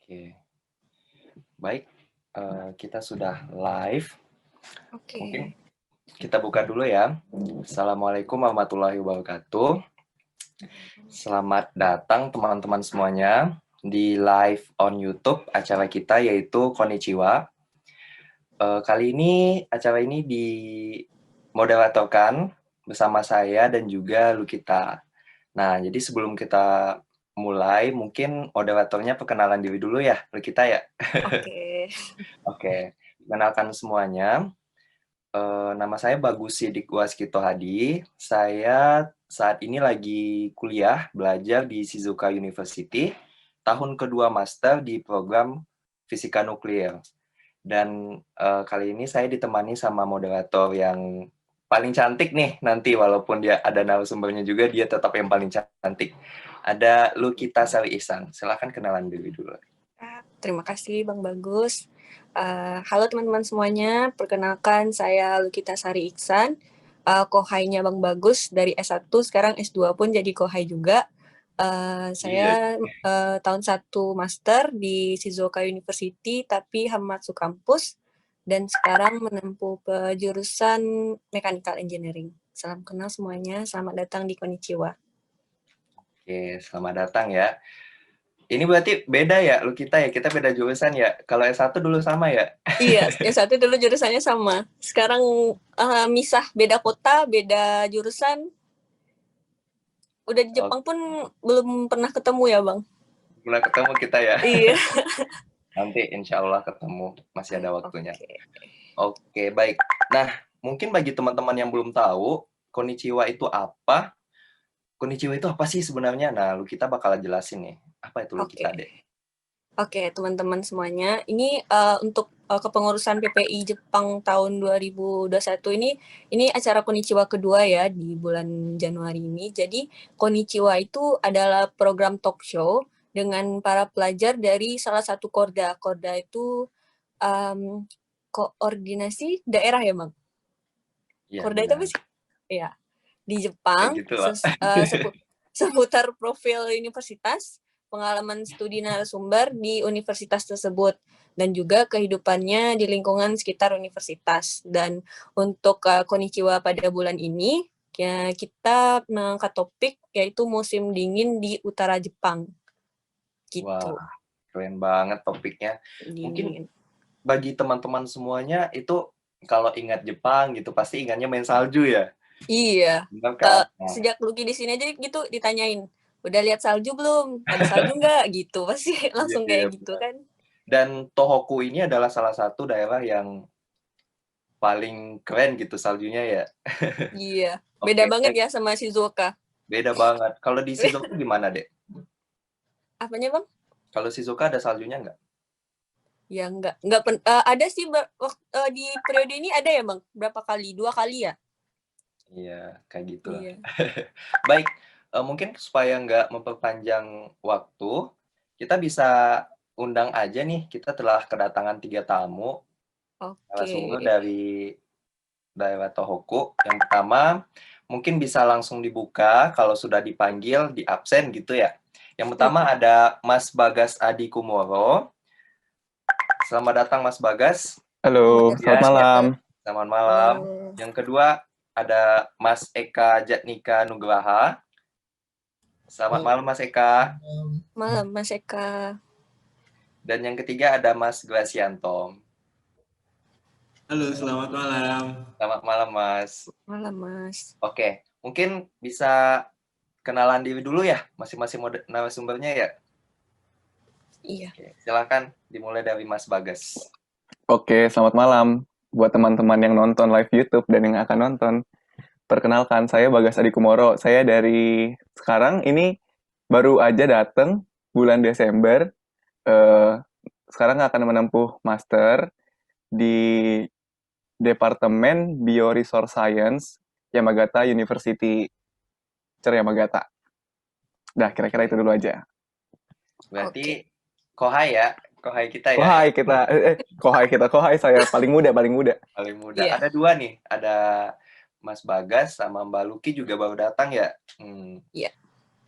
Oke, baik, kita sudah live. Mungkin Oke. kita buka dulu ya. Assalamualaikum warahmatullahi wabarakatuh. Selamat datang teman-teman semuanya di live on YouTube acara kita yaitu Konnichiwa. Kali ini acara ini dimoderatorkan bersama saya dan juga Lukita. Nah, jadi sebelum kita mulai, mungkin moderatornya perkenalan diri dulu ya, Lukita ya? Oke. Oke, perkenalkan semuanya. Nama saya Bagus Sidik Waskito Hadi. Saya saat ini lagi kuliah belajar di Shizuoka University, tahun kedua master di program Fisika Nuklir. Dan kali ini saya ditemani sama moderator yang paling cantik nih nanti, walaupun dia ada narasumbernya juga, dia tetap yang paling cantik. Ada Lukita Sari Ihsan. Silakan kenalan diri dulu. Terima kasih Bang Bagus. Halo teman-teman semuanya, perkenalkan saya Lukita Sari Ihsan, kohainya Bang Bagus dari S1, sekarang S2 pun jadi kohai juga. Saya tahun 1 master di Shizuoka University, tapi Hamamatsu Campus, dan sekarang menempuh jurusan Mechanical Engineering. Salam kenal semuanya, selamat datang di Konnichiwa. Oke, selamat datang ya. Ini berarti beda ya, Lukita ya? Kita beda jurusan ya? Kalau S1 dulu sama ya? Iya, S1 dulu jurusannya sama. Sekarang misah, beda kota, beda jurusan. Udah di Jepang pun belum pernah ketemu ya, Bang? Belum ketemu kita ya? Iya. Nanti insya Allah ketemu, masih ada waktunya. Oke. Oke, baik. Nah, mungkin bagi teman-teman yang belum tahu, Konnichiwa itu apa? Konnichiwa itu apa sih sebenarnya? Nah, Lukita bakal jelasin nih. Apa itu Lukita, Dek? Oke, teman-teman semuanya. Ini untuk kepengurusan PPI Jepang tahun 2021 ini acara Konnichiwa kedua ya di bulan Januari ini. Jadi Konnichiwa itu adalah program talk show dengan para pelajar dari salah satu Korda. Korda itu koordinasi daerah ya, Bang? Iya, Korda itu apa benar. sih? Iya. Di Kayak Jepang, gitu lah. seputar profil universitas, pengalaman studi narasumber di universitas tersebut, dan juga kehidupannya di lingkungan sekitar universitas. Dan untuk Konnichiwa pada bulan ini, ya, kita mengangkat topik yaitu musim dingin di utara Jepang. Gitu. Wah, keren banget topiknya. Mungkin Dingin. bagi teman-teman semuanya itu kalau ingat Jepang gitu pasti ingatnya main salju ya. Iya. Benar kan? Nah, Sejak Lucky di sini aja gitu ditanyain, udah lihat salju belum? Ada salju nggak? Gitu pasti iya, langsung iya, kayak gitu benar. kan? Dan Tohoku ini adalah salah satu daerah yang paling keren gitu saljunya ya. Iya. Beda Oke, banget baik. ya sama Shizuoka. Beda banget. Kalau di Shizuoka gimana, Dek? Apanya Bang? Kalau Shizuoka ada saljunya nggak? Ya nggak ada sih di periode ini ada ya Bang? Berapa kali? 2 kali ya? Iya, kayak gitulah. Iya. Baik, mungkin supaya nggak memperpanjang waktu, kita bisa undang aja nih, kita telah kedatangan 3 tamu, Oke. narasumber dari daerah Tohoku. Yang pertama, mungkin bisa langsung dibuka kalau sudah dipanggil, di absen gitu ya. Yang pertama ada Mas Bagas Adi Kumoro. Selamat datang Mas Bagas. Halo, selamat Kemudian malam. selamat malam. Yang kedua ada Mas Eka Jatnika Nugraha. Selamat malam Mas Eka. Malam Mas Eka. Dan yang ketiga ada Mas Gracianto. Halo, selamat malam. Selamat malam Mas. Malam Mas. Oke, mungkin bisa kenalan diri dulu ya masing-masing narasumbernya ya. Iya. Oke, silakan dimulai dari Mas Bagas. Oke, selamat malam buat teman-teman yang nonton live YouTube dan yang akan nonton. Perkenalkan, saya Bagas Adi Kumoro. Saya dari sekarang ini baru aja datang bulan Desember. Sekarang akan menempuh master di Departemen Bioresource Science Yamagata University, Yamagata. Dah, kira-kira itu dulu aja. Berarti kohai ya, kohai kita ya. Kohai saya paling muda. Paling muda. Iya. Ada 2 nih, ada Mas Bagas sama Mbak Luki juga baru datang ya. Iya.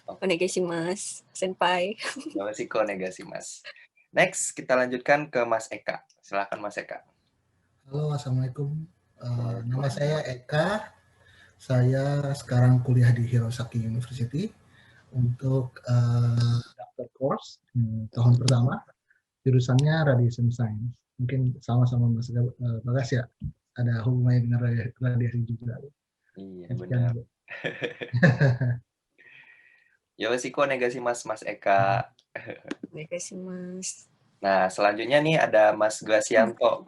Onegaishimasu, senpai. Mas. Next, kita lanjutkan ke Mas Eka. Silakan Mas Eka. Halo, Assalamualaikum. Nama saya Eka. Saya sekarang kuliah di Hirosaki University untuk doctor course tahun pertama. Jurusannya Radiation Science. Mungkin sama-sama Mas Bagas ya. Ada hubungannya dengan radiasi juga. Iya, Sekian benar. dulu. Ya wesiko negasi Mas Eka. Terima kasih, Mas. Nah, selanjutnya nih ada Mas Gwasianto.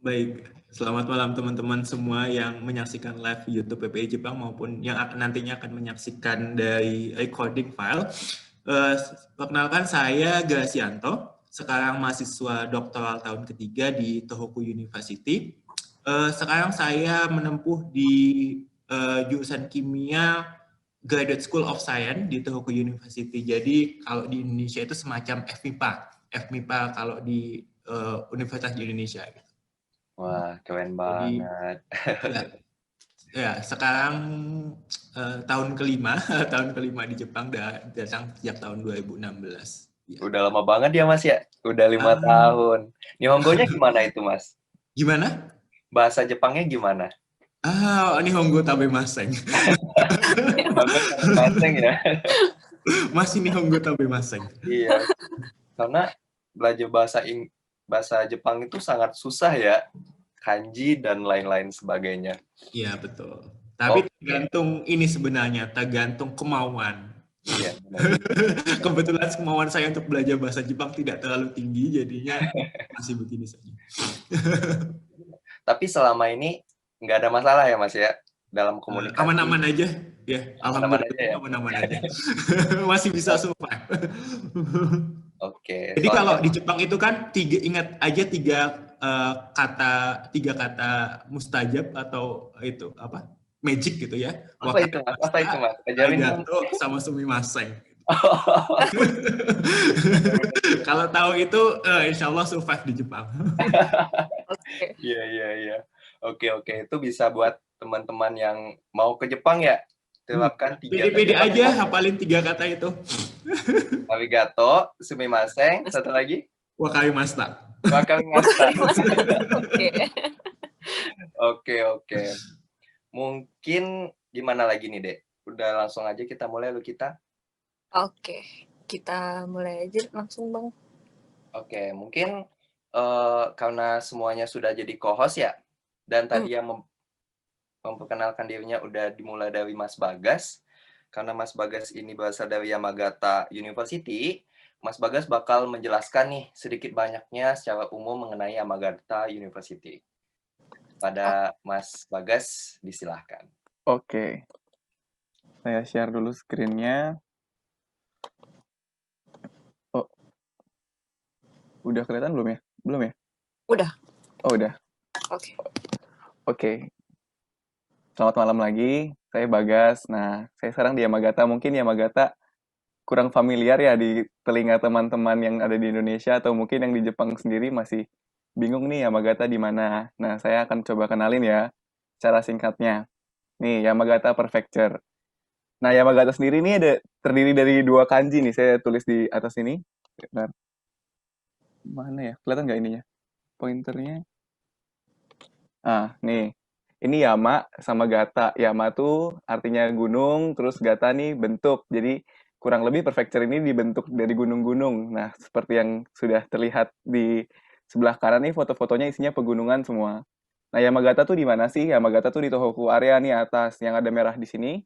Baik, selamat malam teman-teman semua yang menyaksikan live YouTube PPI Jepang maupun yang nantinya akan menyaksikan dari recording file. Perkenalkan, saya Grasianto, sekarang mahasiswa doktoral tahun ketiga di Tohoku University. Sekarang saya menempuh di jurusan kimia Graduate School of Science di Tohoku University. Jadi kalau di Indonesia itu semacam FMIPA. FMIPA kalau di Universitas di Indonesia. Wah, keren Jadi, banget. ya sekarang tahun kelima di Jepang, datang sejak tahun 2016. Ya. Udah lama banget ya Mas ya? Udah 5 tahun. Nihongonya gimana itu Mas? Gimana? Bahasa Jepangnya gimana? Nihongo tabemasen. Maseng ya? Masih Nihongo tabemasen. Iya. Karena belajar bahasa Jepang itu sangat susah ya. Kanji dan lain-lain sebagainya. Iya, betul. Tapi tergantung ini sebenarnya, tergantung kemauan. Iya. Kebetulan kemauan saya untuk belajar bahasa Jepang tidak terlalu tinggi, jadinya masih begini saja. Tapi selama ini nggak ada masalah ya Mas ya dalam komunikasi. Aman-aman aja, ya. Alhamdulillah aman-aman aja. Masih bisa survive. Oke. Jadi kalau di Jepang itu kan ingat aja tiga kata mustajab atau itu apa? Magic gitu ya. Apa itu Mas? Ajarin Arigato sama sumimasen. Kalau tahu itu insya Allah survive di Jepang. Iya. Oke. Itu bisa buat teman-teman yang mau ke Jepang ya. Terapkan 3 kata. Pede aja hafalin 3 kata itu. Arigato, sumimasen, satu lagi? Wakarimashita. Oke. Mungkin gimana lagi nih, Dek? Udah langsung aja kita mulai kita. Oke, kita mulai aja langsung, Bang. Oke, mungkin karena semuanya sudah jadi co-host ya, dan tadi yang memperkenalkan dirinya udah dimulai dari Mas Bagas. Karena Mas Bagas ini berasal dari Yamagata University, Mas Bagas bakal menjelaskan nih sedikit banyaknya secara umum mengenai Yamagata University. Pada Mas Bagas, disilahkan. Oke. Saya share dulu screen-nya. Oh. Udah kelihatan belum ya? Belum ya? Udah. Oh, udah. Oke. Selamat malam lagi. Saya Bagas. Nah, saya sekarang di Yamagata. Mungkin Yamagata kurang familiar ya di telinga teman-teman yang ada di Indonesia atau mungkin yang di Jepang sendiri masih bingung nih Yamagata di mana. Nah, saya akan coba kenalin ya cara singkatnya. Nih, Yamagata Prefecture. Nah, Yamagata sendiri ini terdiri dari 2 kanji nih. Saya tulis di atas ini. Bentar. Mana ya? Kelihatan nggak ininya? Pointernya. Nih. Ini Yama sama Gata. Yama tuh artinya gunung, terus Gata nih bentuk. Jadi kurang lebih prefecture ini dibentuk dari gunung-gunung. Nah, seperti yang sudah terlihat di sebelah kanan nih foto-fotonya isinya pegunungan semua. Nah, Yamagata tuh di mana sih? Yamagata tuh di Tohoku area nih atas. Yang ada merah di sini,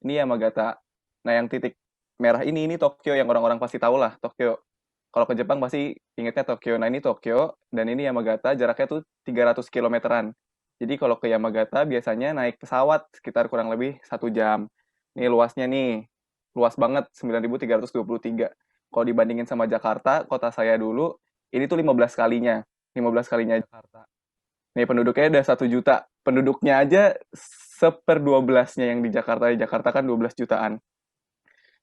ini Yamagata. Nah, yang titik merah ini Tokyo yang orang-orang pasti tahu lah, Tokyo. Kalau ke Jepang pasti ingetnya Tokyo. Nah, ini Tokyo dan ini Yamagata, jaraknya tuh 300 kilometeran. Jadi kalau ke Yamagata biasanya naik pesawat sekitar kurang lebih 1 jam. Nih luasnya nih, luas banget 9.323. Kalau dibandingin sama Jakarta, kota saya dulu, ini tuh 15 kalinya. 15 kalinya Jakarta. Nih penduduknya udah 1 juta. Penduduknya aja 1/12-nya yang di Jakarta. Di Jakarta kan 12 jutaan.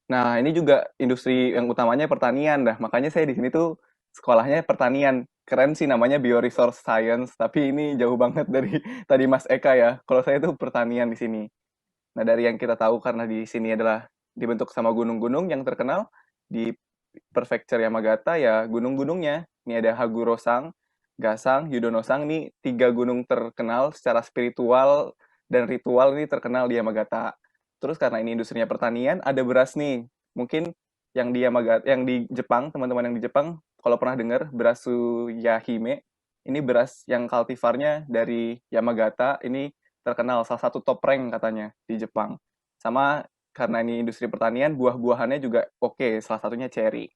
Nah, ini juga industri yang utamanya pertanian dah. Makanya saya di sini tuh sekolahnya pertanian. Keren sih namanya Bioresource Science, tapi ini jauh banget dari tadi Mas Eka ya. Kalau saya tuh pertanian di sini. Nah, dari yang kita tahu karena di sini adalah dibentuk sama gunung-gunung yang terkenal, di Prefecture Yamagata ya gunung-gunungnya. Ini ada Haguro-sang, Gasang, Yudono-sang, ini 3 gunung terkenal secara spiritual dan ritual ini terkenal di Yamagata. Terus karena ini industrinya pertanian, ada beras nih. Mungkin yang di Yamagata, yang di Jepang, teman-teman yang di Jepang, kalau pernah dengar beras Suyahime, ini beras yang cultivarnya dari Yamagata, ini terkenal salah satu top rank katanya di Jepang. Sama karena ini industri pertanian, buah-buahannya juga oke, salah satunya cherry.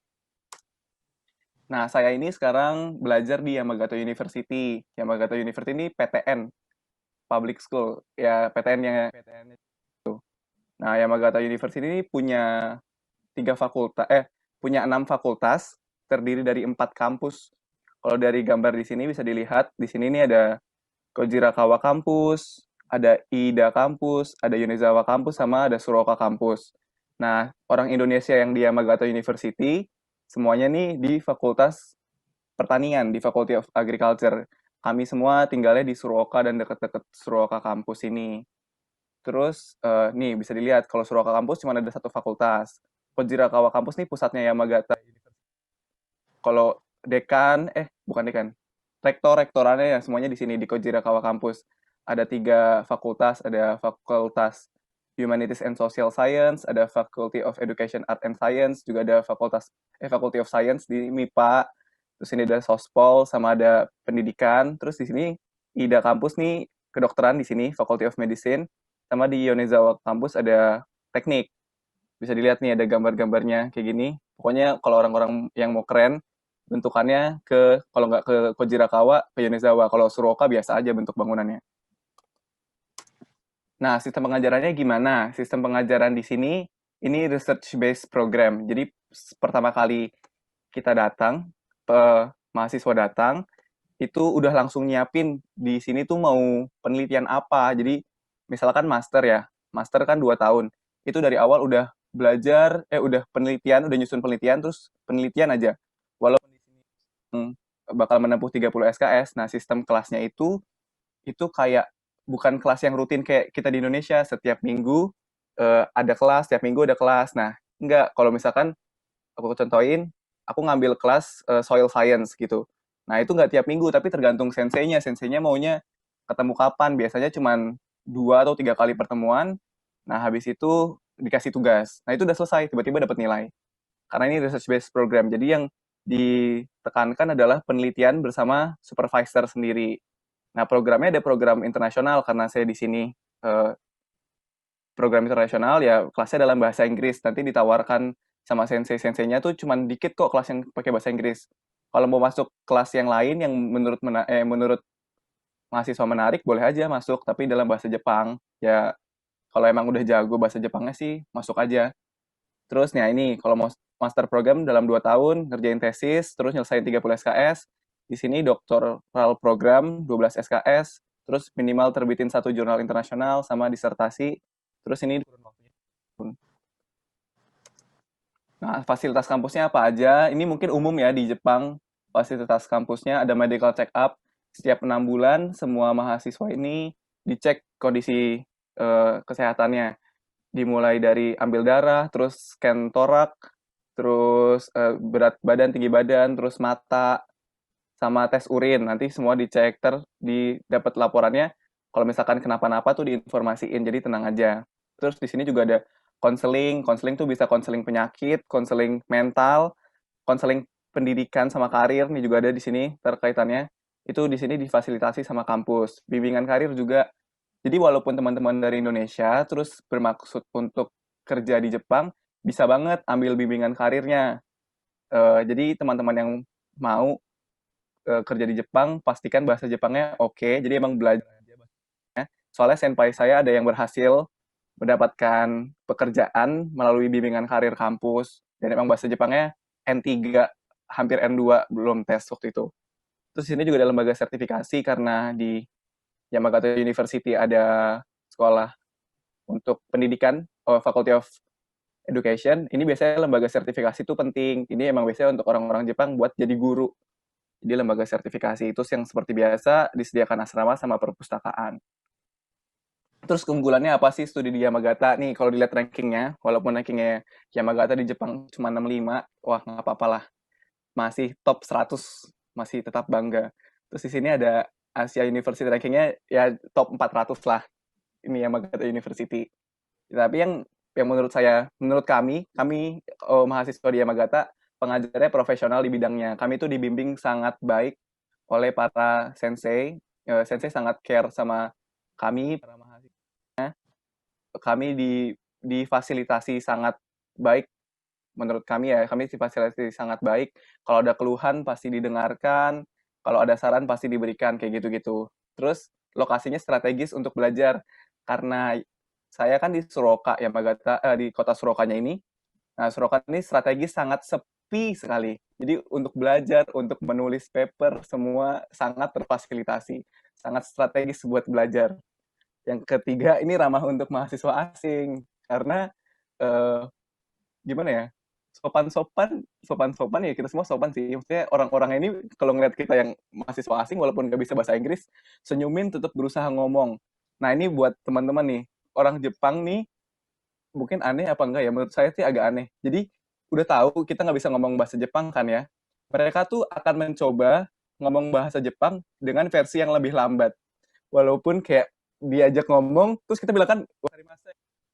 Nah, saya ini sekarang belajar di Yamagata University. Yamagata University ini PTN, Public School. Ya, PTN-nya. Nah, Yamagata University ini punya 6 fakultas, terdiri dari 4 kampus. Kalau dari gambar di sini bisa dilihat, di sini ini ada Kojirakawa Campus, ada Iida Campus, ada Yonezawa Campus, sama ada Suruoka Campus. Nah, orang Indonesia yang di Yamagata University, semuanya nih di Fakultas Pertanian, di Faculty of Agriculture. Kami semua tinggalnya di Suruoka dan dekat-dekat Suruoka Campus ini. Terus, nih bisa dilihat kalau Suruoka Campus cuma ada 1 fakultas. Kojirakawa Campus nih pusatnya Yamagata. Kalau bukan dekan, rektorannya ya semuanya di sini di Kojirakawa Campus. Ada 3 fakultas, ada Fakultas Humanities and Social Science, ada Faculty of Education, Art and Science, juga ada Faculty of Science di MIPA. Terus ini ada Sospol sama ada pendidikan. Terus di sini Iida Campus nih kedokteran di sini, Faculty of Medicine, sama di Yonezawa Campus ada teknik. Bisa dilihat nih ada gambar-gambarnya kayak gini. Pokoknya kalau orang-orang yang mau keren, bentukannya kalau nggak ke Kojirakawa, ke Yonezawa. Kalau Suruoka biasa aja bentuk bangunannya. Nah, sistem pengajarannya gimana? Sistem pengajaran di sini, ini research-based program. Jadi, pertama kali kita datang, mahasiswa datang, itu udah langsung nyiapin di sini tuh mau penelitian apa. Jadi, misalkan master ya, master kan 2 tahun. Itu dari awal udah belajar, udah penelitian, udah nyusun penelitian, terus penelitian aja. Walaupun di sini bakal menempuh 30 SKS, nah sistem kelasnya itu kayak bukan kelas yang rutin kayak kita di Indonesia, setiap minggu ada kelas, setiap minggu ada kelas. Nah, enggak, kalau misalkan aku contohin, aku ngambil kelas soil science gitu. Nah, itu nggak tiap minggu, tapi tergantung senseinya. Senseinya maunya ketemu kapan, biasanya cuma 2 atau 3 kali pertemuan. Nah, habis itu dikasih tugas. Nah, itu udah selesai, tiba-tiba dapat nilai. Karena ini research-based program, jadi yang ditekankan adalah penelitian bersama supervisor sendiri. Nah, programnya ada program internasional karena saya di sini program internasional ya kelasnya dalam bahasa Inggris. Nanti ditawarkan sama sensei-senseinya tuh cuman dikit kok kelas yang pakai bahasa Inggris. Kalau mau masuk kelas yang lain yang menurut mahasiswa menarik boleh aja masuk, tapi dalam bahasa Jepang. Ya kalau emang udah jago bahasa Jepangnya sih masuk aja. Terus nah ini kalau mau master program dalam 2 tahun ngerjain tesis, terus nyelesain 30 SKS. Di sini doktoral program 12 SKS, terus minimal terbitin 1 jurnal internasional sama disertasi. Terus ini nah, fasilitas kampusnya apa aja? Ini mungkin umum ya di Jepang. Fasilitas kampusnya ada medical check up setiap 6 bulan, semua mahasiswa ini dicek kondisi kesehatannya. Dimulai dari ambil darah, terus scan torak, terus berat badan, tinggi badan, terus mata, sama tes urin. Nanti semua dicek, dapat laporannya. Kalau misalkan kenapa-napa tuh diinformasiin, jadi tenang aja. Terus di sini juga ada konseling. Konseling tuh bisa konseling penyakit, konseling mental, konseling pendidikan sama karir. Nih juga ada di sini terkaitannya. Itu di sini difasilitasi sama kampus. Bimbingan karir juga. Jadi walaupun teman-teman dari Indonesia terus bermaksud untuk kerja di Jepang, bisa banget ambil bimbingan karirnya. Jadi teman-teman yang mau kerja di Jepang, pastikan bahasa Jepangnya oke. Jadi emang belajar aja bahasanya. Soalnya senpai saya ada yang berhasil mendapatkan pekerjaan melalui bimbingan karir kampus. Dan emang bahasa Jepangnya N3, hampir N2, belum tes waktu itu. Terus ini juga ada lembaga sertifikasi karena di Yamagata University ada sekolah untuk pendidikan, Faculty of Education. Ini biasanya lembaga sertifikasi itu penting. Ini emang biasanya untuk orang-orang Jepang buat jadi guru. Jadi lembaga sertifikasi itu yang seperti biasa disediakan asrama sama perpustakaan. Terus keunggulannya apa sih studi di Yamagata? Nih, kalau dilihat rankingnya, walaupun rankingnya Yamagata di Jepang cuma 65, wah nggak apa-apa lah. Masih top 100, masih tetap bangga. Terus di sini ada Asia University rankingnya ya top 400 lah. Ini Yamagata University. Tapi yang menurut kami mahasiswa di Yamagata, pengajarnya profesional di bidangnya. Kami itu dibimbing sangat baik oleh para sensei. Sensei sangat care sama kami, para mahasiswa. Kami difasilitasi sangat baik. Menurut kami ya, kami difasilitasi sangat baik. Kalau ada keluhan pasti didengarkan, kalau ada saran pasti diberikan, kayak gitu-gitu. Terus lokasinya strategis untuk belajar, karena saya kan di Suroka, Yamagata, di kota Surokanya ini. Nah, Suroka ini strategis sangat sepi sekali. Jadi untuk belajar, untuk menulis paper, semua sangat terfasilitasi. Sangat strategis buat belajar. Yang ketiga, ini ramah untuk mahasiswa asing. Karena, gimana ya, sopan ya, kita semua sopan sih. Maksudnya orang-orang ini kalau ngeliat kita yang mahasiswa asing walaupun nggak bisa bahasa Inggris, senyumin, tetap berusaha ngomong. Nah, ini buat teman-teman nih, orang Jepang nih mungkin aneh apa enggak ya, menurut saya sih agak aneh. Jadi udah tahu kita nggak bisa ngomong bahasa Jepang kan ya, mereka tuh akan mencoba ngomong bahasa Jepang dengan versi yang lebih lambat. Walaupun kayak diajak ngomong terus kita bilang kan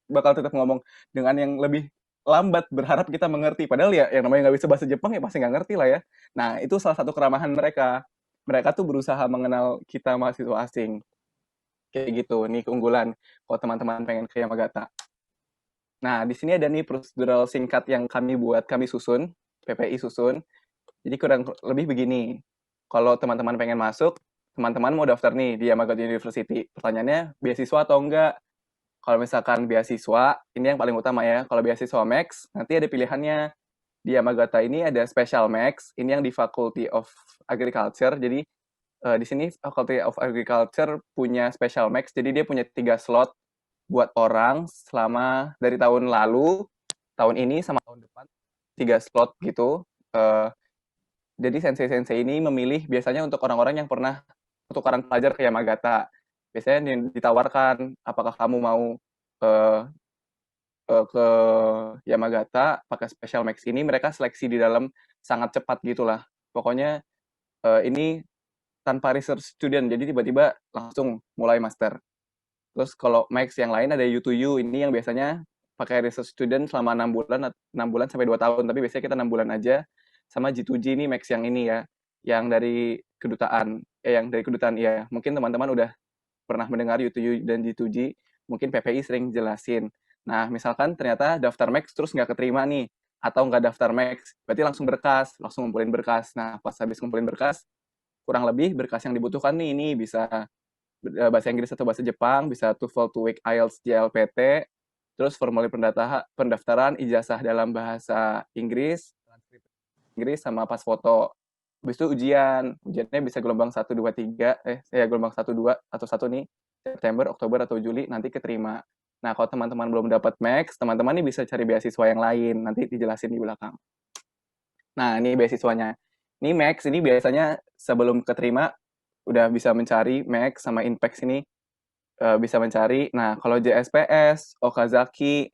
bakal tetap ngomong dengan yang lebih lambat, berharap kita mengerti. Padahal ya yang namanya nggak bisa bahasa Jepang ya pasti nggak ngerti lah ya. Nah, itu salah satu keramahan mereka. Mereka tuh berusaha mengenal kita mahasiswa asing. Kayak gitu, nih keunggulan kalau teman-teman pengen ke Yamagata. Nah, di sini ada nih prosedural singkat yang kami susun, PPI susun. Jadi kurang lebih begini. Kalau teman-teman pengen masuk, teman-teman mau daftar nih di Yamagata University. Pertanyaannya, beasiswa atau enggak? Kalau misalkan beasiswa, ini yang paling utama ya. Kalau beasiswa Max, nanti ada pilihannya. Di Yamagata ini ada Special Max, ini yang di Faculty of Agriculture. Jadi di sini Faculty of Agriculture punya Special Max, jadi dia punya 3 slot buat orang selama dari tahun lalu, tahun ini sama tahun depan, 3 slot gitu. Jadi sensei-sensei ini memilih biasanya untuk orang-orang yang pernah tukaran pelajar ke Yamagata. Biasanya ditawarkan, apakah kamu mau ke Yamagata pakai Special Max ini, mereka seleksi di dalam sangat cepat gitulah. Pokoknya ini tanpa research student, jadi tiba-tiba langsung mulai master. Terus kalau Max yang lain ada U2U, ini yang biasanya pakai research student selama 6 bulan sampai 2 tahun, tapi biasanya kita 6 bulan aja. Sama G2G ini Max yang ini ya, yang dari kedutaan, ya. Mungkin teman-teman udah pernah mendengar U2U dan G2G, mungkin PPI sering jelasin. Nah, misalkan ternyata daftar Max terus nggak keterima nih, atau nggak daftar Max, berarti langsung ngumpulin berkas. Nah, pas habis ngumpulin berkas, kurang lebih berkas yang dibutuhkan nih, ini bisa bahasa Inggris atau bahasa Jepang, bisa TOEFL, TOEIC, IELTS, JLPT, terus formulir pendaftaran, ijazah dalam bahasa Inggris, sama pas foto. Habis itu ujiannya bisa gelombang 1, 2, 3, gelombang 1, 2, atau 1 nih, September, Oktober, atau Juli, nanti keterima. Nah, kalau teman-teman belum dapat Max, teman-teman ini bisa cari beasiswa yang lain, nanti dijelasin di belakang. Nah, ini beasiswanya. Ini Max, ini biasanya sebelum keterima, udah bisa mencari Max sama Inpex ini, bisa mencari. Nah, kalau JSPS, Okazaki,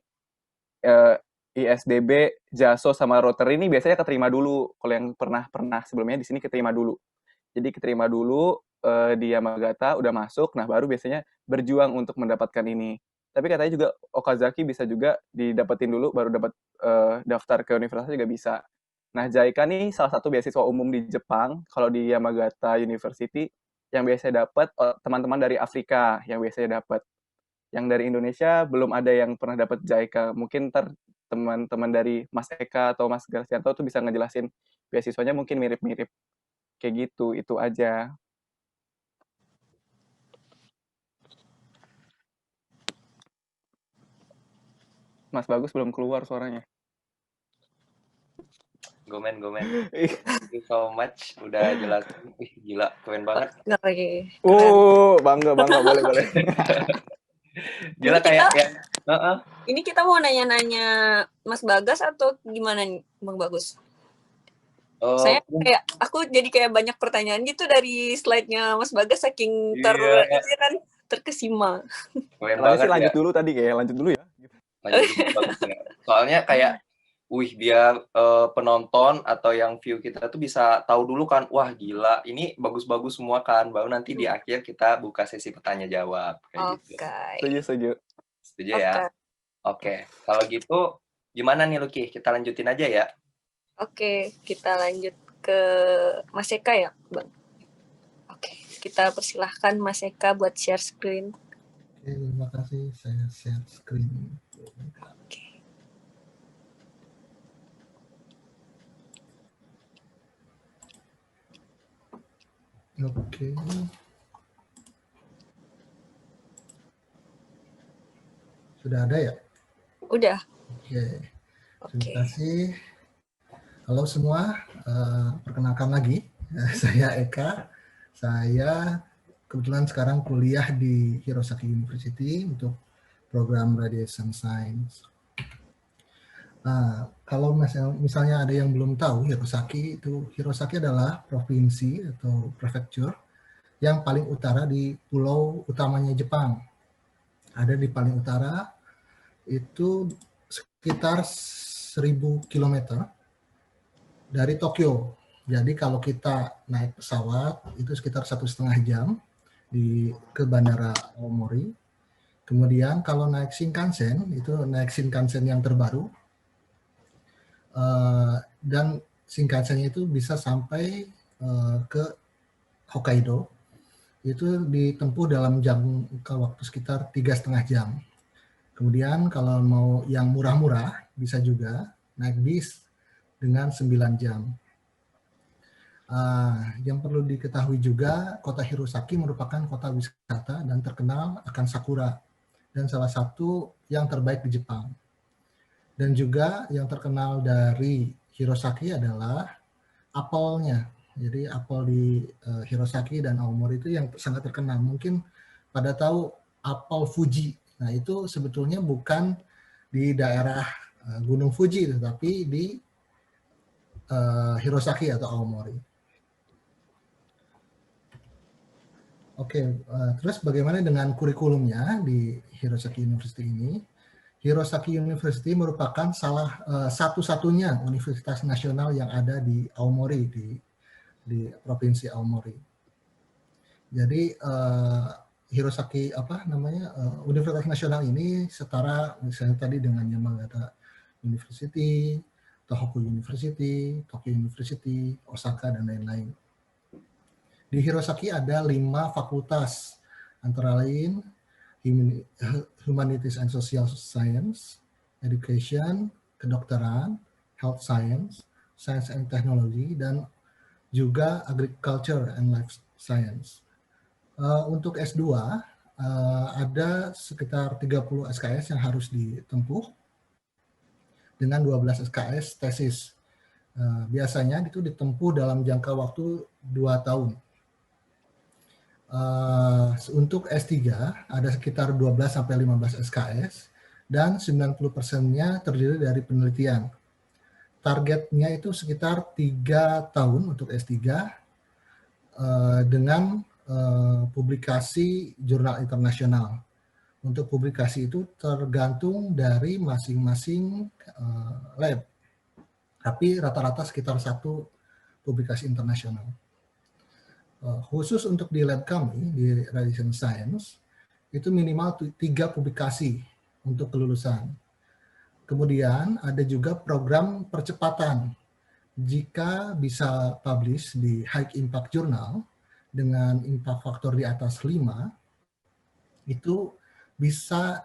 ISDB, JASO, sama Rotary ini biasanya keterima dulu. Kalau yang pernah sebelumnya di sini keterima dulu. Jadi keterima dulu di Yamagata, udah masuk, nah baru biasanya berjuang untuk mendapatkan ini. Tapi katanya juga Okazaki bisa juga didapetin dulu, baru dapat daftar ke universitas juga bisa. Nah, JICA nih salah satu beasiswa umum di Jepang. Kalau di Yamagata University, yang biasanya dapat teman-teman dari Afrika yang biasanya dapat. Yang dari Indonesia belum ada yang pernah dapat JICA. Mungkin ntar teman-teman dari Mas Eka atau Mas Garsianto tuh bisa ngejelasin beasiswanya mungkin mirip-mirip. Kayak gitu, itu aja. Mas Bagus belum keluar suaranya. Gomen. Thank you so much, udah jelasin. Gila, keren banget. Bangga, boleh. Gila kayak ya. Ini kita mau nanya-nanya Mas Bagas atau gimana nih, Bang Bagus? Saya aku jadi kayak banyak pertanyaan gitu dari slide-nya Mas Bagas, saking terkesima. Keren Katanya sih banget ya. lanjut dulu tadi kayak lanjut dulu ya. Lanjut dulu, bagus ya. Soalnya kayak, wih dia penonton atau yang view kita tuh bisa tahu dulu kan, wah gila, ini bagus-bagus semua kan. Baru nanti di akhir kita buka sesi bertanya jawab kayak gitu. Setuju, setuju. Setuju ya? Oke. Kalau gitu gimana nih Lucky? Kita lanjutin aja ya. Oke, kita lanjut ke Mas Eka ya, Bang. Oke, kita persilahkan Mas Eka buat share screen. Oke, terima kasih. Saya share screen. Oke. Oke. Sudah ada ya? Udah. Oke. Terima kasih. Halo semua, perkenalkan lagi, saya Eka. Saya kebetulan sekarang kuliah di Hirosaki University untuk program Radiation Science. Nah, kalau misalnya ada yang belum tahu, Hirosaki adalah provinsi atau prefecture yang paling utara di pulau utamanya Jepang. Ada di paling utara, itu sekitar 1000 km dari Tokyo. Jadi kalau kita naik pesawat itu sekitar 1,5 jam ke bandara Aomori. Kemudian kalau naik Shinkansen, itu naik Shinkansen yang terbaru, dan Shinkansen itu bisa sampai ke Hokkaido. Itu ditempuh dalam jangka waktu sekitar 3,5 jam. Kemudian kalau mau yang murah-murah bisa juga naik bis dengan 9 jam. Yang perlu diketahui juga, kota Hirosaki merupakan kota wisata dan terkenal akan sakura, dan salah satu yang terbaik di Jepang. Dan juga yang terkenal dari Hirosaki adalah apelnya. Jadi apel di Hirosaki dan Aomori itu yang sangat terkenal. Mungkin pada tahu apel Fuji. Nah itu sebetulnya bukan di daerah Gunung Fuji, tetapi di Hirosaki atau Aomori. Oke, terus bagaimana dengan kurikulumnya di Hirosaki University ini? Hirosaki University merupakan satu-satunya universitas nasional yang ada di Aomori, di provinsi Aomori. Jadi Hirosaki Universitas Nasional ini setara misalnya tadi dengan Yamagata University, Tohoku University, Tokyo University, Osaka, dan lain-lain. Di Hirosaki ada 5 fakultas, antara lain Humanities and Social Science, Education, Kedokteran, Health Science, Science and Technology, dan juga Agriculture and Life Science. Untuk S2, ada sekitar 30 SKS yang harus ditempuh, dengan 12 SKS tesis. Biasanya itu ditempuh dalam jangka waktu 2 tahun. Untuk S3 ada sekitar 12-15 SKS dan 90%-nya terdiri dari penelitian. Targetnya itu sekitar 3 tahun untuk S3 dengan publikasi jurnal internasional. Untuk publikasi itu tergantung dari masing-masing lab, tapi rata-rata sekitar 1 publikasi internasional. Khusus untuk di lab kami, di Radiation Science, itu minimal 3 publikasi untuk kelulusan. Kemudian ada juga program percepatan. Jika bisa publish di High Impact Journal dengan impact factor di atas 5, itu bisa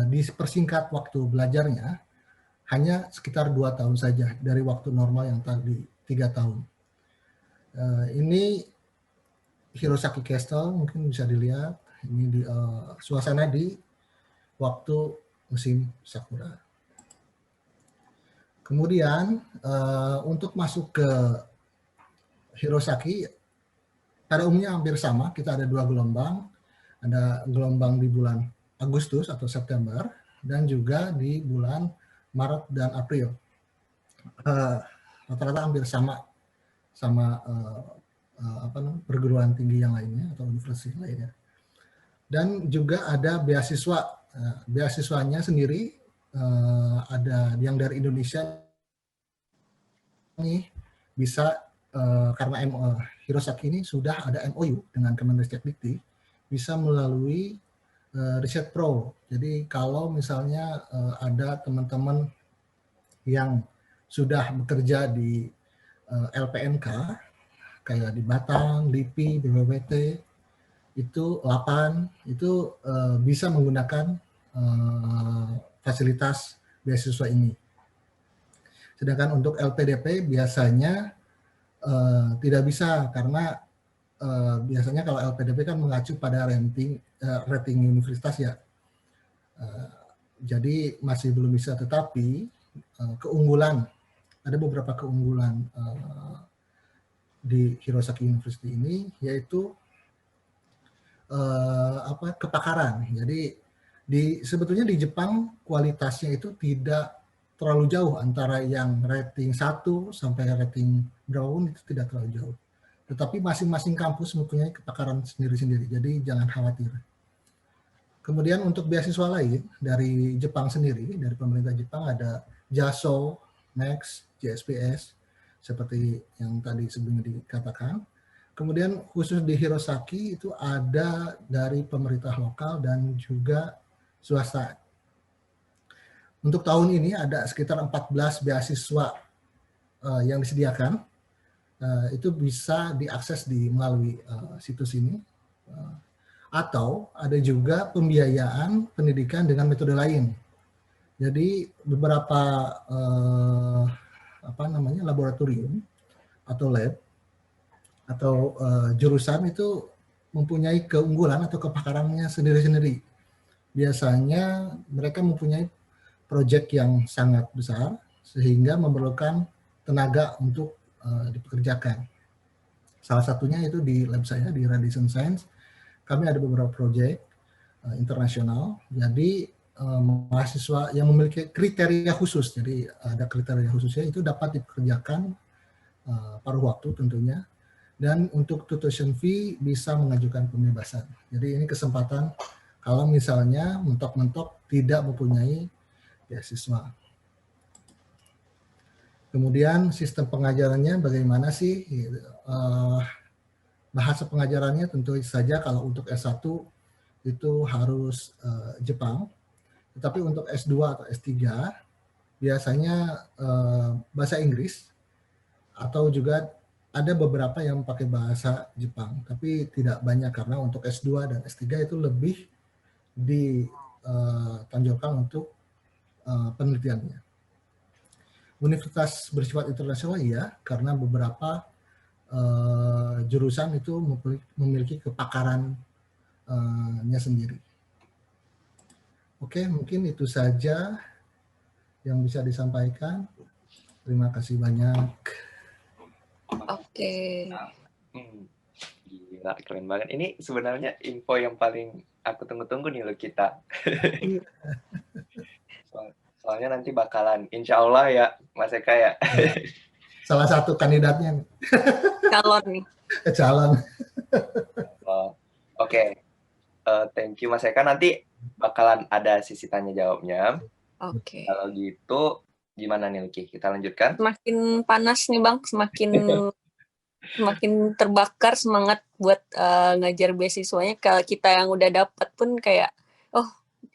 dipersingkat waktu belajarnya hanya sekitar 2 tahun saja dari waktu normal yang tadi 3 tahun. Ini Hirosaki Castle, mungkin bisa dilihat. Ini di suasana di waktu musim sakura. Kemudian untuk masuk ke Hirosaki, pada umumnya hampir sama. Kita ada 2 gelombang. Ada gelombang di bulan Agustus atau September, dan juga di bulan Maret dan April. Rata-rata hampir sama perguruan tinggi yang lainnya atau universitas lainnya. Dan juga ada beasiswa. Beasiswanya sendiri ada yang dari Indonesia nih bisa karena Hirosaki ini sudah ada MOU dengan Kemendikbud bisa melalui Riset Pro. Jadi kalau misalnya ada teman-teman yang sudah bekerja di LPNK kayak di Batang, LIPI, BPPT itu 8 itu bisa menggunakan fasilitas beasiswa ini. Sedangkan untuk LPDP biasanya tidak bisa karena biasanya kalau LPDP kan mengacu pada rating universitas ya. Jadi masih belum bisa, tetapi keunggulan, ada beberapa keunggulan di Hirosaki University ini yaitu kepakaran. Jadi sebetulnya di Jepang kualitasnya itu tidak terlalu jauh antara yang rating 1 sampai rating berapapun itu tidak terlalu jauh. Tetapi masing-masing kampus mempunyai kepakaran sendiri-sendiri, jadi jangan khawatir. Kemudian untuk beasiswa lain dari Jepang sendiri, dari pemerintah Jepang ada JASO, MAX, JSPS, seperti yang tadi sebelumnya dikatakan. Kemudian khusus di Hirosaki itu ada dari pemerintah lokal dan juga swasta. Untuk tahun ini ada sekitar 14 beasiswa yang disediakan. Itu bisa diakses melalui situs ini. Atau ada juga pembiayaan pendidikan dengan metode lain. Jadi beberapa laboratorium atau lab atau jurusan itu mempunyai keunggulan atau kepakarannya sendiri-sendiri. Biasanya mereka mempunyai proyek yang sangat besar sehingga memerlukan tenaga untuk dipekerjakan. Salah satunya itu di lab saya di Radiation Science, kami ada beberapa proyek internasional. Jadi mahasiswa yang memiliki kriteria khusus, jadi ada kriteria khususnya itu dapat dipekerjakan paruh waktu tentunya. Dan untuk tuition fee bisa mengajukan pembebasan. Jadi ini kesempatan kalau misalnya mentok-mentok tidak mempunyai beasiswa. Kemudian sistem pengajarannya bagaimana sih? Bahasa pengajarannya tentu saja kalau untuk S1 itu harus Jepang. Tetapi untuk S2 atau S3 biasanya bahasa Inggris atau juga ada beberapa yang pakai bahasa Jepang, tapi tidak banyak karena untuk S2 dan S3 itu lebih ditonjolkan untuk penelitiannya. Universitas bersifat internasional ya, karena beberapa jurusan itu memiliki kepakarannya sendiri. Oke, mungkin itu saja yang bisa disampaikan. Terima kasih banyak. Oke. Gila, keren banget. Ini sebenarnya info yang paling aku tunggu-tunggu nih loh kita. Soalnya nanti bakalan, insya Allah ya, Mas Eka ya. Salah satu kandidatnya. Calon nih. Calon. Oke. Thank you Mas Eka. Nanti bakalan ada sisi tanya jawabnya. Oke. Kalau gitu, gimana nih Luki? Kita lanjutkan? Semakin panas nih Bang, semakin terbakar semangat buat ngajar beasiswanya. Kalau kita yang udah dapat pun kayak, oh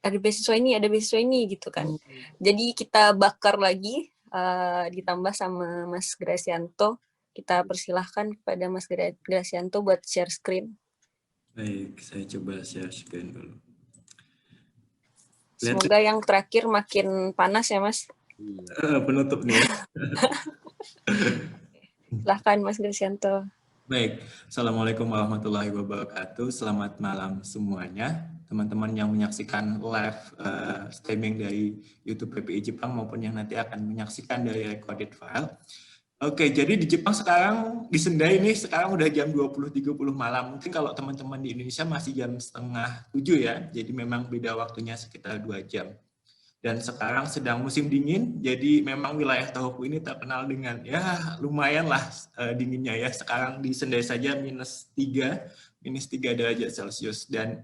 ada beasiswa ini gitu kan. Jadi kita bakar lagi, ditambah sama Mas Gracianto. Kita persilahkan kepada Mas Gracianto buat share screen. Baik, saya coba share screen dulu. Semoga yang terakhir makin panas ya Mas. Penutup nih. Silahkan Mas Gracianto. Baik, Assalamualaikum warahmatullahi wabarakatuh. Selamat malam semuanya. Teman-teman yang menyaksikan live streaming dari YouTube PPI Jepang maupun yang nanti akan menyaksikan dari recorded file. Oke, jadi di Jepang sekarang, di Sendai ini sekarang udah jam 20.30 malam. Mungkin kalau teman-teman di Indonesia masih jam 6:30 ya. Jadi memang beda waktunya sekitar 2 jam. Dan sekarang sedang musim dingin, jadi memang wilayah Tohoku ini terkenal dengan ya lumayan lah dinginnya ya. Sekarang di Sendai saja -3 derajat Celcius. Dan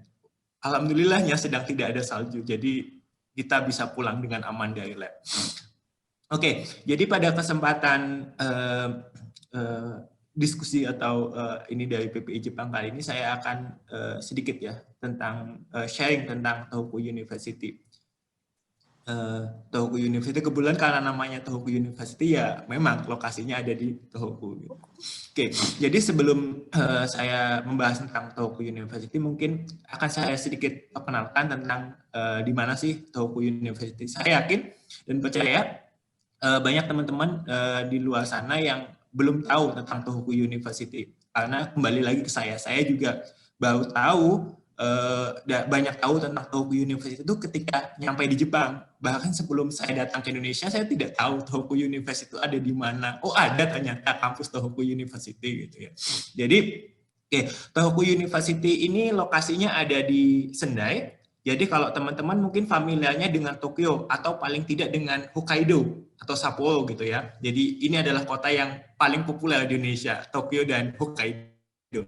alhamdulillahnya sedang tidak ada salju, jadi kita bisa pulang dengan aman dari lab. Oke, jadi pada kesempatan diskusi atau ini dari PPI Jepang kali ini saya akan sedikit ya tentang sharing tentang Tohoku University. Tohoku University kebetulan karena namanya Tohoku University ya memang lokasinya ada di Tohoku. Oke, jadi sebelum saya membahas tentang Tohoku University mungkin akan saya sedikit perkenalkan tentang di mana sih Tohoku University. Saya yakin dan percaya banyak teman-teman di luar sana yang belum tahu tentang Tohoku University karena kembali lagi ke saya juga baru tahu banyak tahu tentang Tohoku University itu ketika nyampe di Jepang. Bahkan sebelum saya datang ke Indonesia, saya tidak tahu Tohoku University itu ada di mana. Oh, ada ternyata kampus Tohoku University gitu ya. Jadi, Tohoku University ini lokasinya ada di Sendai. Jadi kalau teman-teman mungkin familiarnya dengan Tokyo atau paling tidak dengan Hokkaido atau Sapporo gitu ya. Jadi ini adalah kota yang paling populer di Indonesia, Tokyo dan Hokkaido.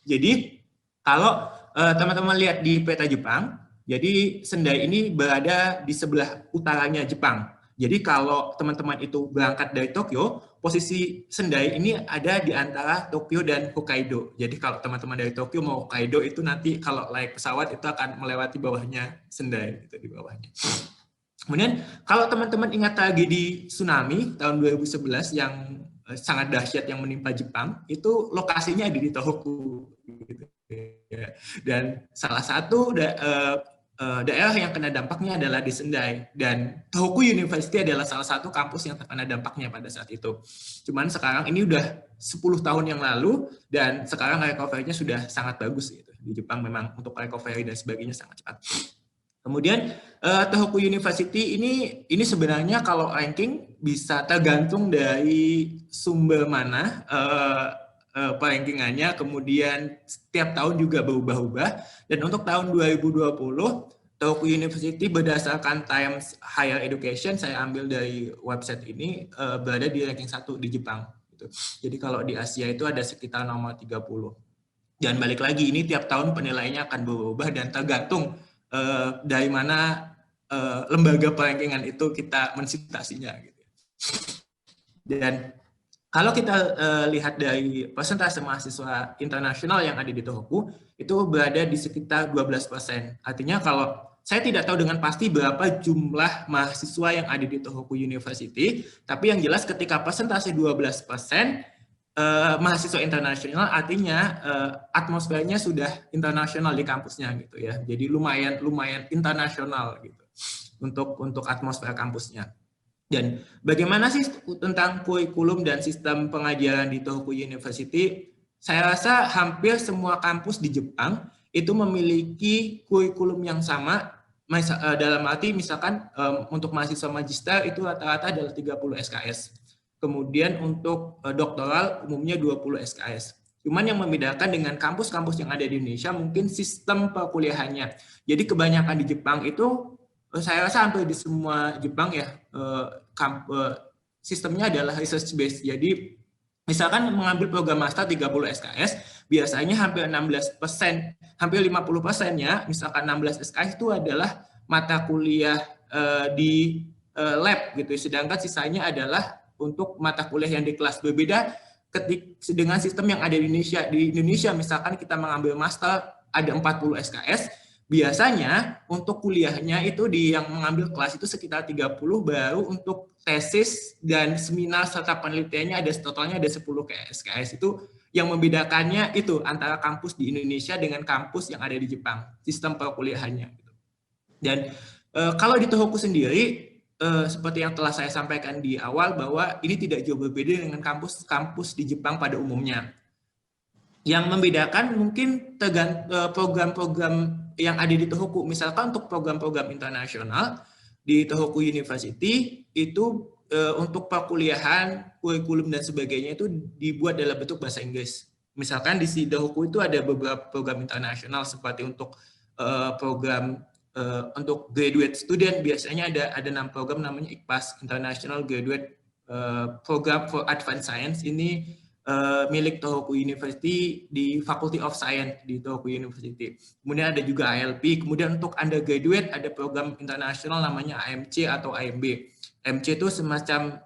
Jadi kalau teman-teman lihat di peta Jepang, jadi Sendai ini berada di sebelah utaranya Jepang. Jadi kalau teman-teman itu berangkat dari Tokyo, posisi Sendai ini ada di antara Tokyo dan Hokkaido. Jadi kalau teman-teman dari Tokyo mau Hokkaido itu nanti kalau naik pesawat itu akan melewati bawahnya Sendai, gitu di bawahnya. Kemudian kalau teman-teman ingat lagi di tsunami tahun 2011 yang sangat dahsyat yang menimpa Jepang, itu lokasinya ada di Tohoku. Gitu. Dan salah satu daerah yang kena dampaknya adalah di Sendai, dan Tohoku University adalah salah satu kampus yang terkena dampaknya pada saat itu. Cuman sekarang ini udah 10 tahun yang lalu dan sekarang recovery-nya sudah sangat bagus gitu. Di Jepang memang untuk recovery dan sebagainya sangat cepat. Kemudian Tohoku University ini sebenarnya kalau ranking bisa tergantung dari sumber mana rankingannya, kemudian setiap tahun juga berubah-ubah. Dan untuk tahun 2020, Tohoku University berdasarkan Times Higher Education, saya ambil dari website ini, berada di ranking 1 di Jepang. Gitu. Jadi kalau di Asia itu ada sekitar nomor 30. Dan balik lagi, ini tiap tahun penilaiannya akan berubah dan tergantung dari mana lembaga perankingan itu kita mensitasinya. Gitu. Dan kalau kita lihat dari persentase mahasiswa internasional yang ada di Tohoku, itu berada di sekitar 12%. Artinya kalau saya tidak tahu dengan pasti berapa jumlah mahasiswa yang ada di Tohoku University, tapi yang jelas ketika persentase 12%, mahasiswa internasional artinya atmosfernya sudah internasional di kampusnya gitu ya. Jadi lumayan internasional gitu untuk atmosfer kampusnya. Dan bagaimana sih tentang kurikulum dan sistem pengajaran di Tohoku University? Saya rasa hampir semua kampus di Jepang itu memiliki kurikulum yang sama. Dalam arti misalkan untuk mahasiswa magister itu rata-rata adalah 30 SKS. Kemudian untuk doktoral umumnya 20 SKS. Cuman yang membedakan dengan kampus-kampus yang ada di Indonesia mungkin sistem perkuliahannya. Jadi kebanyakan di Jepang itu saya rasa hampir di semua Jepang ya sistemnya adalah research based. Jadi misalkan mengambil program master 30 SKS, biasanya hampir 16%, hampir 50%-nya, misalkan 16 SKS itu adalah mata kuliah di lab gitu. Sedangkan sisanya adalah untuk mata kuliah yang di kelas. Berbeda dengan sistem yang ada di Indonesia. Di Indonesia misalkan kita mengambil master ada 40 SKS, biasanya untuk kuliahnya itu yang mengambil kelas itu sekitar 30, baru untuk tesis dan seminar serta penelitiannya totalnya ada 10 SKS. Itu yang membedakannya itu antara kampus di Indonesia dengan kampus yang ada di Jepang, sistem perkuliahannya. Dan kalau di Tohoku sendiri, seperti yang telah saya sampaikan di awal bahwa ini tidak jauh berbeda dengan kampus-kampus di Jepang pada umumnya. Yang membedakan mungkin program-program yang ada di Tohoku, misalkan untuk program-program internasional di Tohoku University itu untuk perkuliahan, kurikulum dan sebagainya itu dibuat dalam bentuk bahasa Inggris. Misalkan di Tohoku itu ada beberapa program internasional seperti untuk program untuk graduate student, biasanya ada 6 program namanya IKPAS, International Graduate Program for Advanced Science. Ini milik Tohoku University di Faculty of Science di Tohoku University. Kemudian ada juga ALP. Kemudian untuk undergraduate ada program internasional namanya AMC atau AMB. AMC itu semacam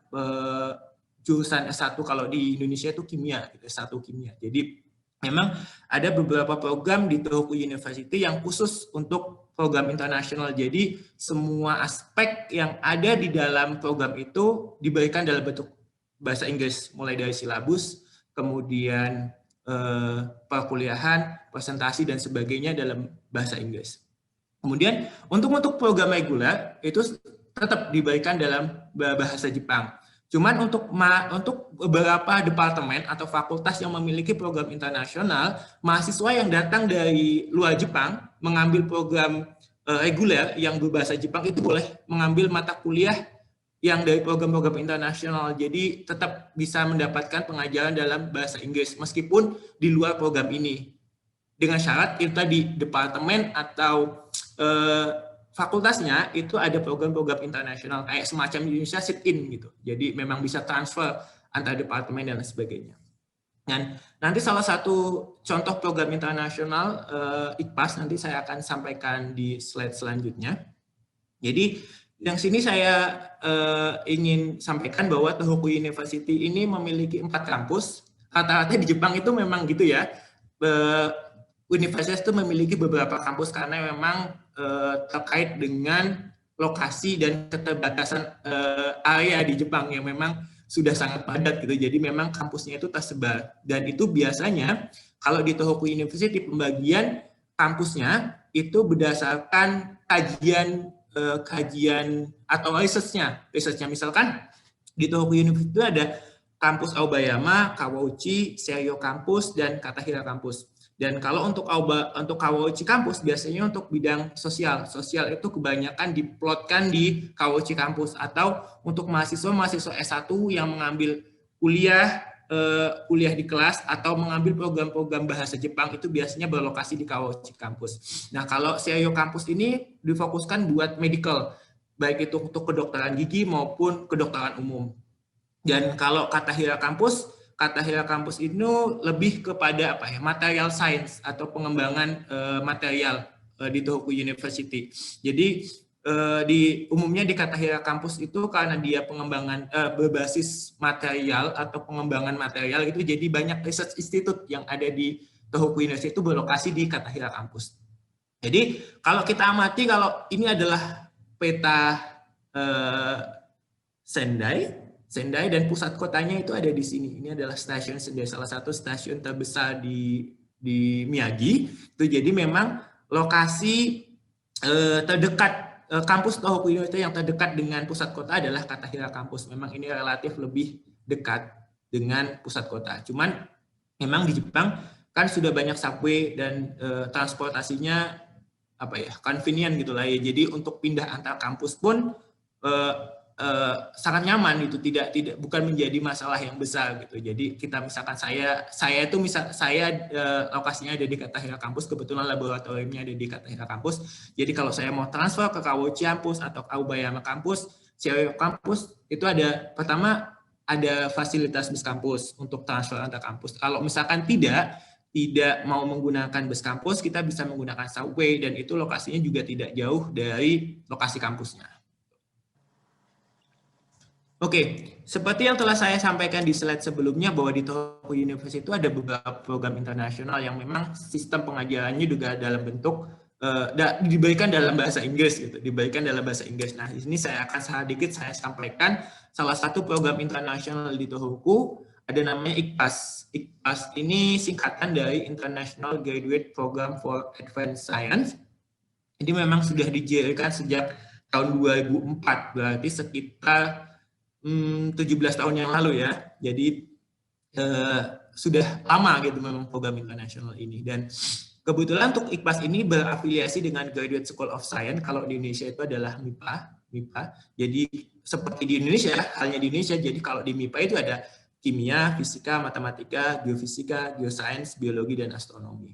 jurusan S1 kalau di Indonesia itu kimia, S1 kimia. Jadi memang ada beberapa program di Tohoku University yang khusus untuk program internasional. Jadi semua aspek yang ada di dalam program itu diberikan dalam bentuk bahasa Inggris, mulai dari silabus, kemudian perkuliahan, presentasi dan sebagainya dalam bahasa Inggris. Kemudian untuk program reguler itu tetap diberikan dalam bahasa Jepang. Cuman untuk beberapa departemen atau fakultas yang memiliki program internasional, mahasiswa yang datang dari luar Jepang mengambil program reguler yang berbahasa Jepang itu boleh mengambil mata kuliah yang dari program-program internasional. Jadi tetap bisa mendapatkan pengajaran dalam bahasa Inggris meskipun di luar program ini. Dengan syarat itu tadi departemen atau fakultasnya itu ada program-program internasional kayak semacam Indonesia sit-in gitu. Jadi memang bisa transfer antar departemen dan sebagainya. Dan nanti salah satu contoh program internasional IKPAS nanti saya akan sampaikan di slide selanjutnya. Jadi yang sini saya ingin sampaikan bahwa Tohoku University ini memiliki 4 kampus. Rata-rata di Jepang itu memang gitu ya. Universitas itu memiliki beberapa kampus karena memang terkait dengan lokasi dan keterbatasan area di Jepang yang memang sudah sangat padat gitu. Jadi memang kampusnya itu tersebar. Dan itu biasanya kalau di Tohoku University pembagian kampusnya itu berdasarkan kajian atau researchnya. Misalkan di Tohoku University itu ada kampus Aobayama, Kawauchi, Seiryo Campus, dan Katahira Campus. Dan kalau untuk Kawauchi Campus biasanya untuk bidang sosial. Sosial itu kebanyakan diplotkan di Kawauchi Campus atau untuk mahasiswa S1 yang mengambil kuliah di kelas atau mengambil program-program bahasa Jepang itu biasanya berlokasi di Kawauchi Campus. Nah, kalau Seiryo Campus ini difokuskan buat medical, baik itu untuk kedokteran gigi maupun kedokteran umum. Dan kalau Katahira Campus itu lebih kepada material science atau pengembangan material di Tohoku University. Jadi umumnya di Katahira Campus itu karena dia pengembangan berbasis material atau pengembangan material itu, jadi banyak research institute yang ada di Tohoku University itu berlokasi di Katahira Campus. Jadi kalau kita amati, kalau ini adalah peta Sendai dan pusat kotanya itu ada di sini. Ini adalah stasiun Sendai, salah satu stasiun terbesar di Miyagi. Itu jadi memang lokasi terdekat kampus Tohoku University yang terdekat dengan pusat kota adalah Katahira Campus. Memang ini relatif lebih dekat dengan pusat kota. Cuman memang di Jepang kan sudah banyak subway dan transportasinya convenient gitulah ya. Jadi untuk pindah antar kampus pun sangat nyaman itu, bukan menjadi masalah yang besar gitu. Jadi kita misalkan saya lokasinya ada di Katahira Campus, kebetulan laboratoriumnya ada di Katahira Campus. Jadi kalau saya mau transfer ke Kawauchi Campus atau Aobayama Campus, Seiryo Campus itu pertama ada fasilitas bus kampus untuk transfer antar kampus. Kalau misalkan tidak mau menggunakan bus kampus, kita bisa menggunakan subway dan itu lokasinya juga tidak jauh dari lokasi kampusnya. Oke, seperti yang telah saya sampaikan di slide sebelumnya bahwa di Tohoku University itu ada beberapa program internasional yang memang sistem pengajarannya juga dalam bentuk diberikan dalam bahasa Inggris gitu, Nah, di sini saya akan sedikit saya sampaikan salah satu program internasional di Tohoku, ada namanya IKPAS. IKPAS ini singkatan dari International Graduate Program for Advanced Science. Ini memang sudah didirikan sejak tahun 2004, berarti sekitar 17 tahun yang lalu ya. Jadi sudah lama gitu memang program internasional ini. Dan kebetulan untuk IKPAS ini berafiliasi dengan Graduate School of Science. Kalau di Indonesia itu adalah MIPA. Jadi seperti di Indonesia, halnya di Indonesia. Jadi kalau di MIPA itu ada kimia, fisika, matematika, geofisika, geosains, biologi, dan astronomi.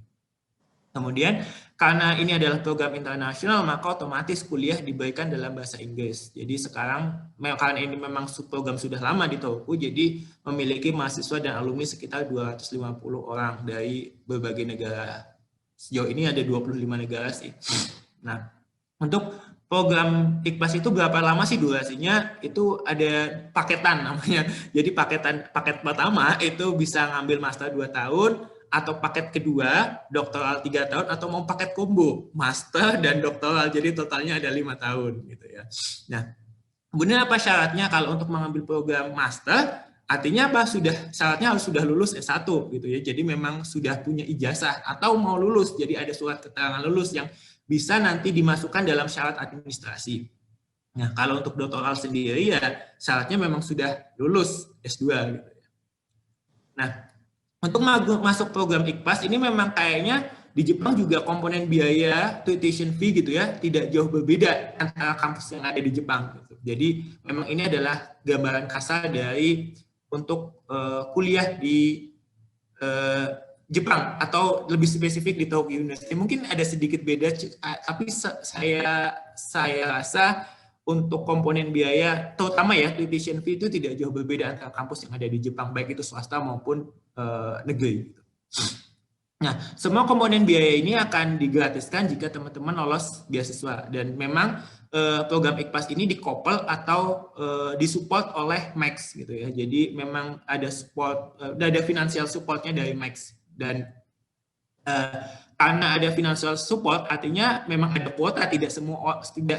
Kemudian karena ini adalah program internasional, maka otomatis kuliah diberikan dalam bahasa Inggris. Jadi sekarang karena ini memang program sudah lama di Tohoku, jadi memiliki mahasiswa dan alumni sekitar 250 orang dari berbagai negara. Sejauh ini ada 25 negara sih. Nah, untuk program IKPAS itu berapa lama sih durasinya? Itu ada paketan namanya. Jadi paket pertama itu bisa ngambil master 2 tahun, atau paket kedua doktoral 3 tahun, atau mau paket combo master dan doktoral, jadi totalnya ada 5 tahun gitu ya. Nah, kemudian apa syaratnya kalau untuk mengambil program master? Artinya apa? Syaratnya harus sudah lulus S1 gitu ya. Jadi memang sudah punya ijazah atau mau lulus, jadi ada surat keterangan lulus yang bisa nanti dimasukkan dalam syarat administrasi. Nah, kalau untuk doktoral sendiri ya syaratnya memang sudah lulus S2 gitu ya. Nah, untuk masuk program IKPAS ini memang kayaknya di Jepang juga komponen biaya tuition fee gitu ya tidak jauh berbeda antara kampus yang ada di Jepang. Gitu. Jadi memang ini adalah gambaran kasar dari untuk kuliah di Jepang atau lebih spesifik di Tohoku University. Mungkin ada sedikit beda, tapi saya rasa untuk komponen biaya, terutama ya tuition fee itu tidak jauh berbeda antara kampus yang ada di Jepang, baik itu swasta maupun negeri. Nah, semua komponen biaya ini akan digratiskan jika teman-teman lolos beasiswa. Dan memang program IKPAS ini dikoppel atau disupport oleh Max gitu ya. Jadi memang ada support, ada financial supportnya dari Max. Dan karena ada financial support, artinya memang ada kuota, tidak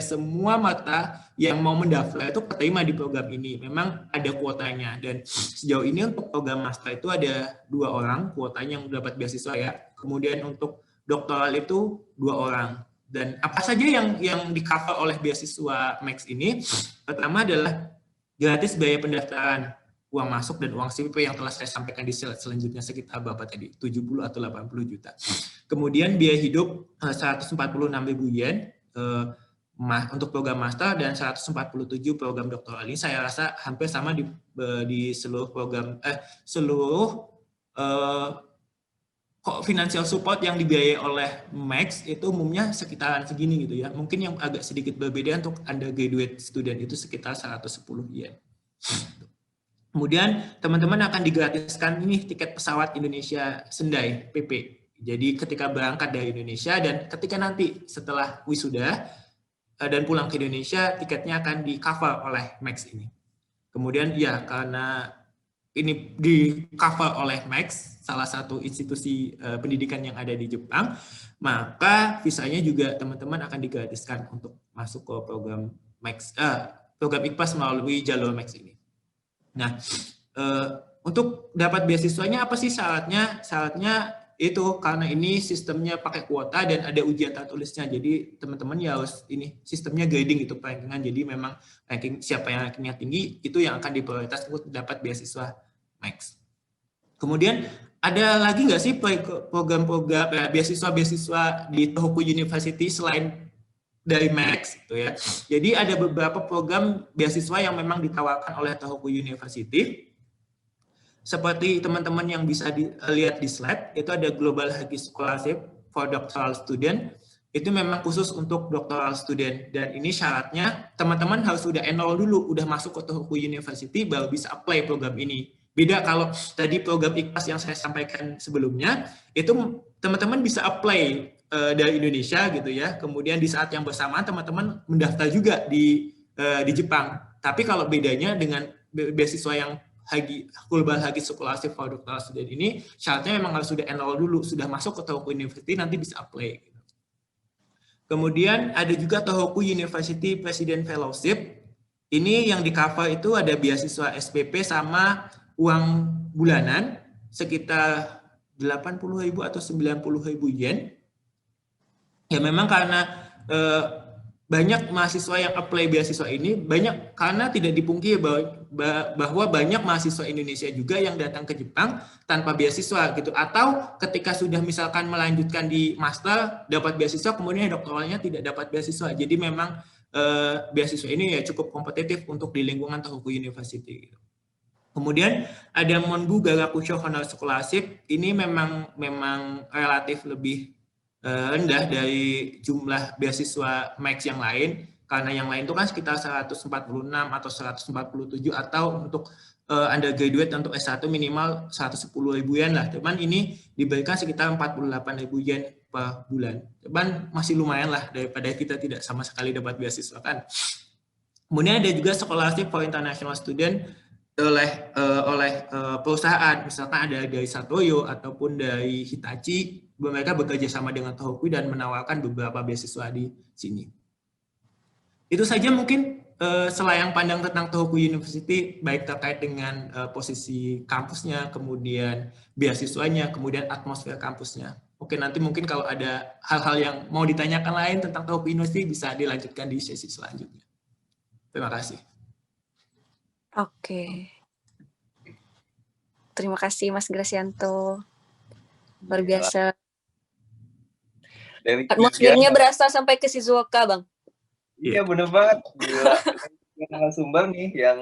semua mata yang mau mendaftar itu keterima di program ini. Memang ada kuotanya, dan sejauh ini untuk program master itu ada 2 orang kuotanya yang dapat beasiswa ya. Kemudian untuk doktoral itu 2 orang. Dan apa saja yang di-cover oleh beasiswa Max ini? Pertama adalah gratis biaya pendaftaran, uang masuk dan uang CPP yang telah saya sampaikan di slide selanjutnya sekitar berapa tadi? 70 atau 80 juta. Kemudian biaya hidup 146.000 yen untuk program master dan 147 program doktoral. Ini saya rasa hampir sama di seluruh program financial support yang dibiayai oleh Max itu umumnya sekitaran segini gitu ya. Mungkin yang agak sedikit berbeda untuk undergraduate student itu sekitar 110 yen. Kemudian teman-teman akan digratiskan ini tiket pesawat Indonesia Sendai PP. Jadi ketika berangkat dari Indonesia dan ketika nanti setelah wisuda dan pulang ke Indonesia, tiketnya akan di-cover oleh Max ini. Kemudian ya karena ini di-cover oleh Max, salah satu institusi pendidikan yang ada di Jepang, maka visanya juga teman-teman akan digratiskan untuk masuk ke program Max, program IKPAS melalui jalur Max ini. Nah, untuk dapat beasiswanya apa sih syaratnya? Syaratnya itu karena ini sistemnya pakai kuota dan ada ujian tertulisnya. Jadi teman-teman ya harus ini sistemnya grading itu rankingan. Jadi memang ranking siapa yang rankingnya tinggi itu yang akan diprioritas untuk dapat beasiswa Max. Kemudian ada lagi nggak sih program-program beasiswa-beasiswa di Tohoku University selain dari Max gitu ya. Jadi ada beberapa program beasiswa yang memang ditawarkan oleh Tohoku University. Seperti teman-teman yang bisa dilihat di slide, itu ada Global Haki Scholarship for Doctoral Student. Itu memang khusus untuk doctoral student. Dan ini syaratnya teman-teman harus sudah enroll dulu, udah masuk ke Tohoku University baru bisa apply program ini. Beda kalau tadi program IKPAS yang saya sampaikan sebelumnya, itu teman-teman bisa apply dari Indonesia gitu ya. Kemudian di saat yang bersamaan teman-teman mendaftar juga di Jepang. Tapi kalau bedanya dengan beasiswa yang Global Haki Scholarship for Doctoral Student ini, syaratnya memang harus sudah enroll dulu, sudah masuk ke Tohoku University, nanti bisa apply. Kemudian ada juga Tohoku University President Fellowship. Ini yang di cover itu ada beasiswa SPP sama uang bulanan sekitar 80.000 atau 90.000 yen. Ya memang karena banyak mahasiswa yang apply beasiswa ini, banyak karena tidak dipungkiri bahwa banyak mahasiswa Indonesia juga yang datang ke Jepang tanpa beasiswa gitu, atau ketika sudah misalkan melanjutkan di master dapat beasiswa kemudian doktoralnya tidak dapat beasiswa. Jadi memang beasiswa ini ya cukup kompetitif untuk di lingkungan Tohoku University gitu. Kemudian ada Monbu Garakusho Honor Scholarship, ini memang relatif lebih rendah dari jumlah beasiswa max yang lain, karena yang lain itu kan sekitar 146 atau 147, atau untuk undergraduate untuk S1 minimal 110.000 yen lah. Cuman ini diberikan sekitar 48.000 yen per bulan. Cuman masih lumayan lah daripada kita tidak sama sekali dapat beasiswa kan. Kemudian ada juga scholarship for international student oleh perusahaan, misalkan ada dari Satoyo ataupun dari Hitachi, mereka bekerja sama dengan Tohoku dan menawarkan beberapa beasiswa di sini. Itu saja mungkin selayang pandang tentang Tohoku University, baik terkait dengan posisi kampusnya, kemudian beasiswanya, kemudian atmosfer kampusnya. Oke, nanti mungkin kalau ada hal-hal yang mau ditanyakan lain tentang Tohoku University bisa dilanjutkan di sesi selanjutnya. Terima kasih. Oke. Terima kasih Mas Gracianto. Luar biasa. Atmosfernya berasa sampai ke Shizuoka, Bang. Iya, bener banget. Gila. Narasumber nih yang